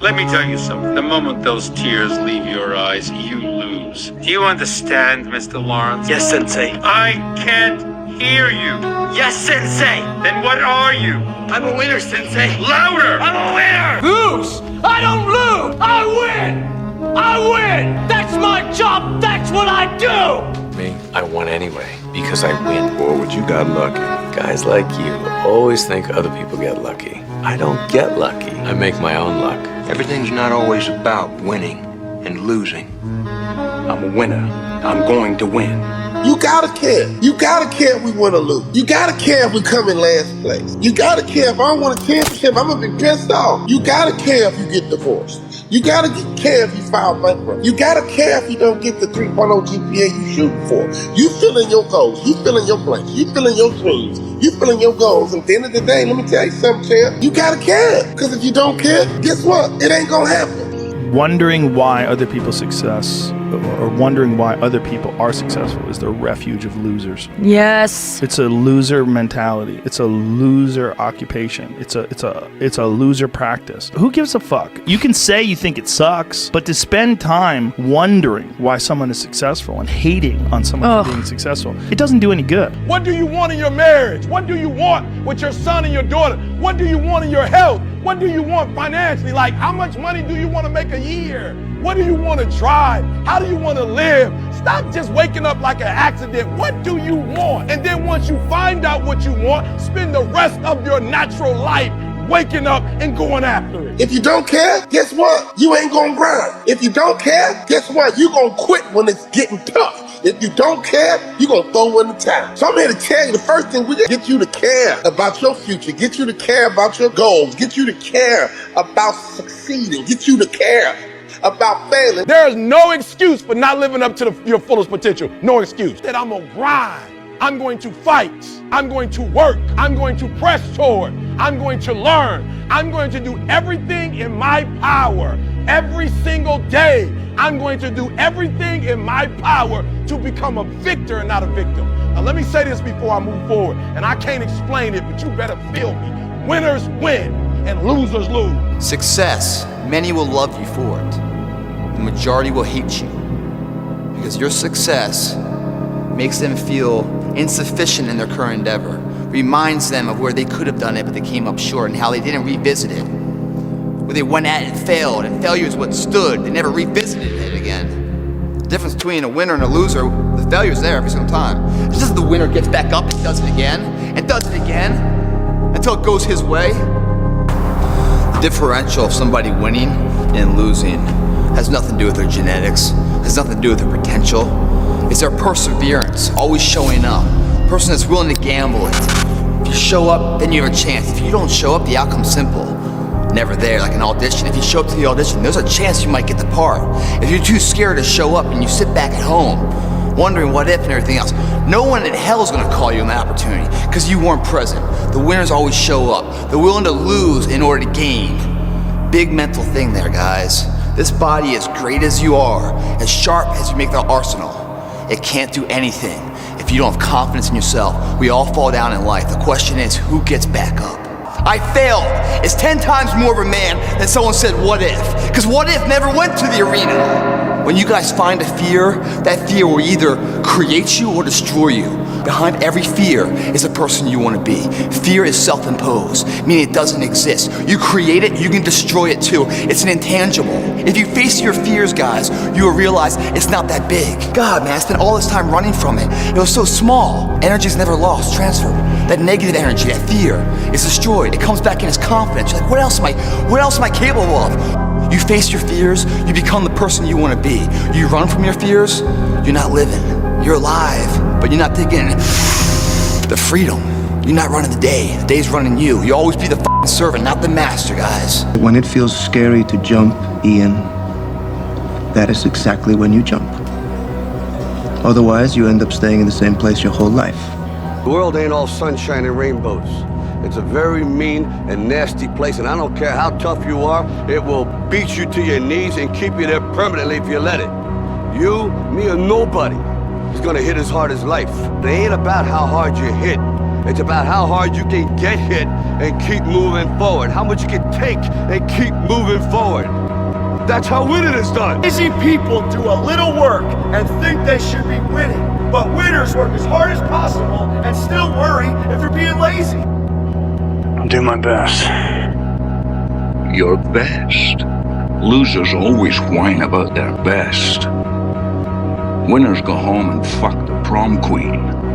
Let me tell you something. The moment those tears leave your eyes, you lose. Do you understand, Mr. Lawrence? Yes, Sensei. I can't hear you. Yes, Sensei. Then what are you? I'm a winner, Sensei. Louder! I'm a winner! Lose! I don't lose! I win! I win! That's my job! That's what I do! Me, I won anyway, because I win. Boy, would you got lucky. Guys like you always think other people get lucky. I don't get lucky. I make my own luck. Everything's not always about winning and losing. I'm a winner. I'm going to win. You gotta care. You gotta care if we win or lose. You gotta care if we come in last place. You gotta care if I don't win a championship, I'm gonna be pissed off. You gotta care if you get divorced. You gotta care if you file bankrupt. You gotta care if you don't get the 3.0 GPA you shooting for. You filling your goals. You filling your blanks. You filling your dreams. You filling your goals. And at the end of the day, let me tell you something, champ. You gotta care. Because if you don't care, guess what? It ain't gonna happen. Wondering why other people's success or wondering why other people are successful is the refuge of losers. Yes. It's a loser mentality. It's a loser occupation. It's a loser practice. Who gives a fuck? You can say you think it sucks, but to spend time wondering why someone is successful and hating on someone for being successful, it doesn't do any good. What do you want in your marriage? What do you want with your son and your daughter? What do you want in your health? What do you want financially? Like, how much money do you want to make a year? What do you want to drive? How do you want to live? Stop just waking up like an accident. What do you want? And then once you find out what you want, spend the rest of your natural life waking up and going after it. If you don't care, guess what? You ain't gonna grind. If you don't care, guess what? You gonna quit when it's getting tough. If you don't care, you gonna throw in the towel. So I'm here to tell you, the first thing we get you to care about your future, get you to care about your goals, get you to care about succeeding, get you to care about failing. There is no excuse for not living up to your fullest potential. No excuse. That I'm gonna grind. I'm going to fight. I'm going to work. I'm going to press toward. I'm going to learn. I'm going to do everything in my power every single day. I'm going to do everything in my power to become a victor and not a victim. Now let me say this before I move forward, and I can't explain it, but you better feel me. Winners win and losers lose. Success, many will love you for it. The majority will hate you because your success makes them feel insufficient in their current endeavor, reminds them of where they could have done it but they came up short and how they didn't revisit it, where they went at it and failed, and failure is what stood. They never revisited it again. The difference between a winner and a loser, the failure's there every single time. It's just the winner gets back up and does it again, and does it again, until it goes his way. The differential of somebody winning and losing has nothing to do with their genetics, has nothing to do with their potential. It's their perseverance, always showing up. A person that's willing to gamble it. If you show up, then you have a chance. If you don't show up, the outcome's simple. Never there, like an audition. If you show up to the audition, there's a chance you might get the part. If you're too scared to show up and you sit back at home, wondering what if and everything else, no one in hell is gonna call you an opportunity because you weren't present. The winners always show up. They're willing to lose in order to gain. Big mental thing there, guys. This body, as great as you are, as sharp as you make the arsenal, it can't do anything if you don't have confidence in yourself. We all fall down in life. The question is, who gets back up? I failed. It's 10 times more of a man than someone said, what if? Because what if never went to the arena. When you guys find a fear, that fear will either create you or destroy you. Behind every fear is a person you want to be. Fear is self-imposed, meaning it doesn't exist. You create it, you can destroy it too. It's an intangible. If you face your fears, guys, you will realize it's not that big. God, man, I spent all this time running from it. It was so small. Energy's never lost, transferred. That negative energy, that fear, is destroyed. It comes back in as confidence. You're like, what else am I capable of? You face your fears, you become the person you want to be. You run from your fears, you're not living. You're alive, but you're not taking the freedom. You're not running the day. The day's running you. You always be the f***ing servant, not the master, guys. When it feels scary to jump, Ian, that is exactly when you jump. Otherwise, you end up staying in the same place your whole life. The world ain't all sunshine and rainbows. It's a very mean and nasty place, and I don't care how tough you are, it will beat you to your knees and keep you there permanently if you let it. You, me, or nobody is gonna hit as hard as life. It ain't about how hard you hit. It's about how hard you can get hit and keep moving forward. How much you can take and keep moving forward. That's how winning is done. Lazy people do a little work and think they should be winning. But winners work as hard as possible and still worry if they're being lazy. I'll do my best. Your best. Losers always whine about their best. Winners go home and fuck the prom queen.